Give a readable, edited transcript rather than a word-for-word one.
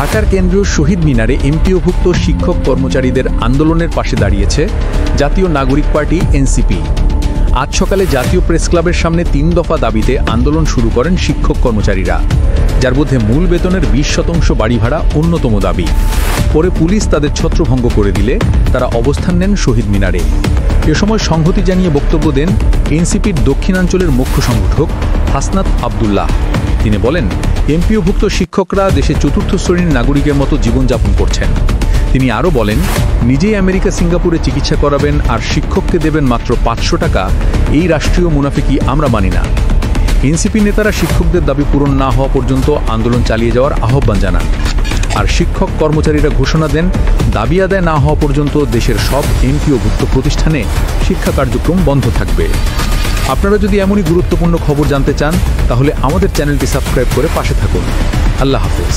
ঢাকার কেন্দ্রীয় শহীদ মিনারে এমপিওভুক্ত শিক্ষক কর্মচারীদের আন্দোলনের পাশে দাঁড়িয়েছে জাতীয় নাগরিক পার্টি এনসিপি। আজ সকালে জাতীয় প্রেস ক্লাবের সামনে ৩ দফা দাবিতে আন্দোলন শুরু করেন শিক্ষক কর্মচারীরা, যার মধ্যে মূল বেতনের ২০% বাড়ি ভাড়া অন্যতম দাবি। পরে পুলিশ তাদের ছত্রভঙ্গ করে দিলে তারা অবস্থান নেন শহীদ মিনারে। এ সময় সংহতি জানিয়ে বক্তব্য দেন এনসিপির দক্ষিণাঞ্চলের মুখ্য সংগঠক হাসনাত আবদুল্লাহ। তিনি বলেন, এমপিওভুক্ত শিক্ষকরা দেশে চতুর্থ শ্রেণীর নাগরিকের মতো জীবনযাপন করছেন। তিনি আরও বলেন, নিজেই আমেরিকা সিঙ্গাপুরে চিকিৎসা করাবেন আর শিক্ষককে দেবেন মাত্র ৫০০ টাকা। এই রাষ্ট্রীয় মুনাফিকি আমরা মানি না। এনসিপি নেতারা শিক্ষকদের দাবি পূরণ না হওয়া পর্যন্ত আন্দোলন চালিয়ে যাওয়ার আহ্বান জানান। আর শিক্ষক কর্মচারীরা ঘোষণা দেন, দাবি আদায় না হওয়া পর্যন্ত দেশের সব এমপিওভুক্ত প্রতিষ্ঠানে শিক্ষা কার্যক্রম বন্ধ থাকবে। আপনারা যদি এমনই গুরুত্বপূর্ণ খবর জানতে চান, তাহলে আমাদের চ্যানেলটি সাবস্ক্রাইব করে পাশে থাকুন। আল্লাহ হাফেজ।